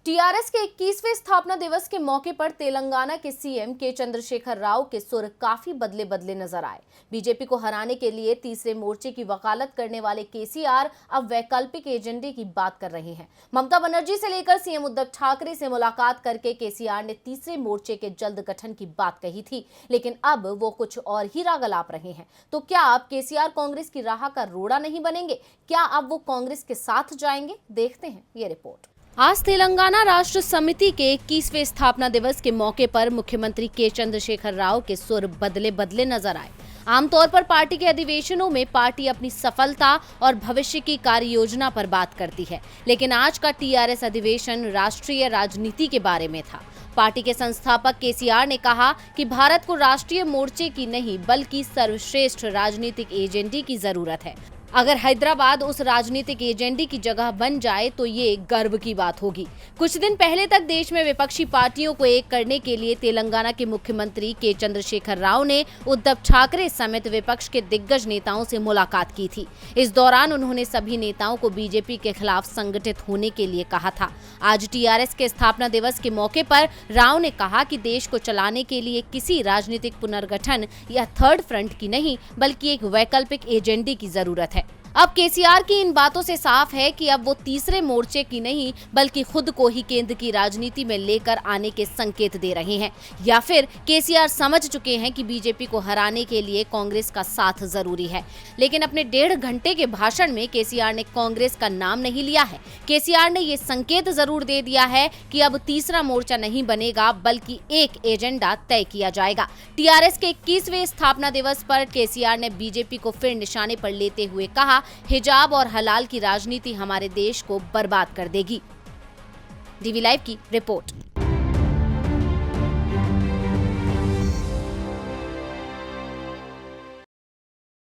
TRS के 21वें स्थापना दिवस के मौके पर तेलंगाना के सीएम के चंद्रशेखर राव के सुर काफी बदले बदले नजर आए। बीजेपी को हराने के लिए तीसरे मोर्चे की वकालत करने वाले केसीआर अब वैकल्पिक एजेंडे की बात कर रहे हैं। ममता बनर्जी से लेकर सीएम उद्धव ठाकरे से मुलाकात करके केसीआर ने तीसरे मोर्चे के जल्द गठन की बात कही थी, लेकिन अब वो कुछ और ही राग अलाप रहे हैं। तो क्या अब केसीआर कांग्रेस की राह का रोड़ा नहीं बनेंगे? क्या अब वो कांग्रेस के साथ जाएंगे? देखते हैं ये रिपोर्ट। आज तेलंगाना राष्ट्र समिति के 21वें स्थापना दिवस के मौके पर मुख्यमंत्री के चंद्रशेखर राव के सुर बदले बदले नजर आए। आमतौर पर पार्टी के अधिवेशनों में पार्टी अपनी सफलता और भविष्य की कार्य योजना पर बात करती है, लेकिन आज का टीआरएस अधिवेशन राष्ट्रीय राजनीति के बारे में था। पार्टी के संस्थापक केसीआर ने कहा कि भारत को राष्ट्रीय मोर्चे की नहीं बल्कि सर्वश्रेष्ठ राजनीतिक एजेंडे की जरूरत है। अगर हैदराबाद उस राजनीतिक एजेंडे की जगह बन जाए तो ये गर्व की बात होगी। कुछ दिन पहले तक देश में विपक्षी पार्टियों को एक करने के लिए तेलंगाना के मुख्यमंत्री के चंद्रशेखर राव ने उद्धव ठाकरे समेत विपक्ष के दिग्गज नेताओं से मुलाकात की थी। इस दौरान उन्होंने सभी नेताओं को बीजेपी के खिलाफ संगठित होने के लिए कहा था। आज टीआरएस के स्थापना दिवस के मौके पर राव ने कहा कि देश को चलाने के लिए किसी राजनीतिक पुनर्गठन या थर्ड फ्रंट की नहीं बल्कि एक वैकल्पिक एजेंडे की जरूरत है। अब केसीआर की इन बातों से साफ है कि अब वो तीसरे मोर्चे की नहीं बल्कि खुद को ही केंद्र की राजनीति में लेकर आने के संकेत दे रहे हैं, या फिर केसीआर समझ चुके हैं कि बीजेपी को हराने के लिए कांग्रेस का साथ जरूरी है। लेकिन अपने 1.5 घंटे के भाषण में केसीआर ने कांग्रेस का नाम नहीं लिया है। केसीआर ने ये संकेत जरूर दे दिया है कि अब तीसरा मोर्चा नहीं बनेगा बल्कि एक एजेंडा तय किया जाएगा। टीआरएस के 21वें स्थापना दिवस पर केसीआर ने बीजेपी को फिर निशाने पर लेते हुए कहा, हिजाब और हलाल की राजनीति हमारे देश को बर्बाद कर देगी। डीवी लाइव की रिपोर्ट।